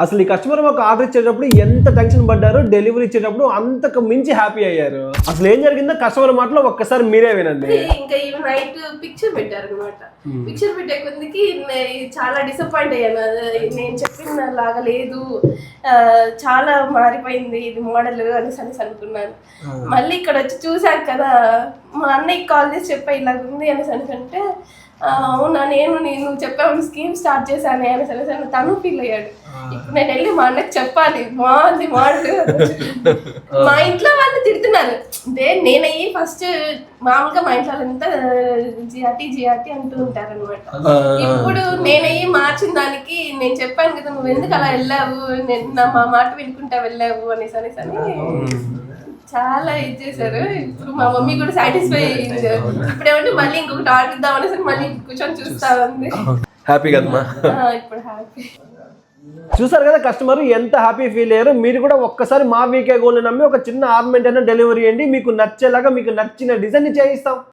అసలు ఈ కస్టమర్ మాకు ఆర్డర్ ఇచ్చేటప్పుడు ఎంత టెన్షన్ పడ్డారు, డెలివరీ ఇచ్చేటప్పుడు అంతకు మించి హ్యాపీ అయ్యారు. అసలు ఏం జరిగిందో కస్టమర్ మాటలో ఒక్కసారి మీరే వినండి. ఇంకా ఈ నైట్ పిక్చర్ పెట్టారు అనమాట. పిక్చర్ పెట్టే కొద్దికి చాలా డిసప్పాయింట్ అయ్యాను. నేను చెప్పిన లాగా లేదు, చాలా మారిపోయింది ఇది మోడల్ అనేసి అనుకున్నాను. మళ్ళీ ఇక్కడ వచ్చి చూసాను కదా, మా అన్నయ్యకి కాల్ చేసి చెప్పా ఇలాగ ఉంది అనేసి అనుకుంటే, అవునా నేను చెప్పాను స్కీమ్ స్టార్ట్ చేశాను అనేసి తను ఫీల్ అయ్యాడు. ఇప్పుడు నేను వెళ్ళి మా అన్నకి చెప్పాలి బాగుంది మోడల్. మా ఇంట్లో వాళ్ళు తిడుతున్నారు. నేనయ్యి ఫస్ట్ మామూలుగా మా ఇంట్లో అంతా జిఆర్టీ అంటూ ఉంటారు అనమాట. ఇప్పుడు నేనయ్యి మార్చిన దానికి నేను చెప్పాను కదా, నువ్వు ఎందుకు అలా వెళ్ళావు, మా మాట వినుకుంటా వెళ్ళావు అనేసి చాలా ఇది చేశారు. ఇప్పుడు మా మమ్మీ కూడా సాటిస్ఫై అయ్యింది. ఇప్పుడు ఏమంటే మళ్ళీ ఇంకొకటి ఆర్డర్ ఇద్దాం అనేసి మళ్ళీ కూర్చొని చూస్తా ఉంది. హ్యాపీ కదమ్మా? ఇప్పుడు హ్యాపీ. చూసారు కదా కస్టమర్ ఎంత హ్యాపీ ఫీల్ అయ్యారు. మీరు కూడా ఒక్కసారి మా వీకే గోల్డ్ నమ్మి ఒక చిన్న ఆర్నమెంట్ అయినా డెలివరీ చేయండి, మీకు నచ్చేలాగా మీకు నచ్చిన డిజైన్ చేయిస్తాం.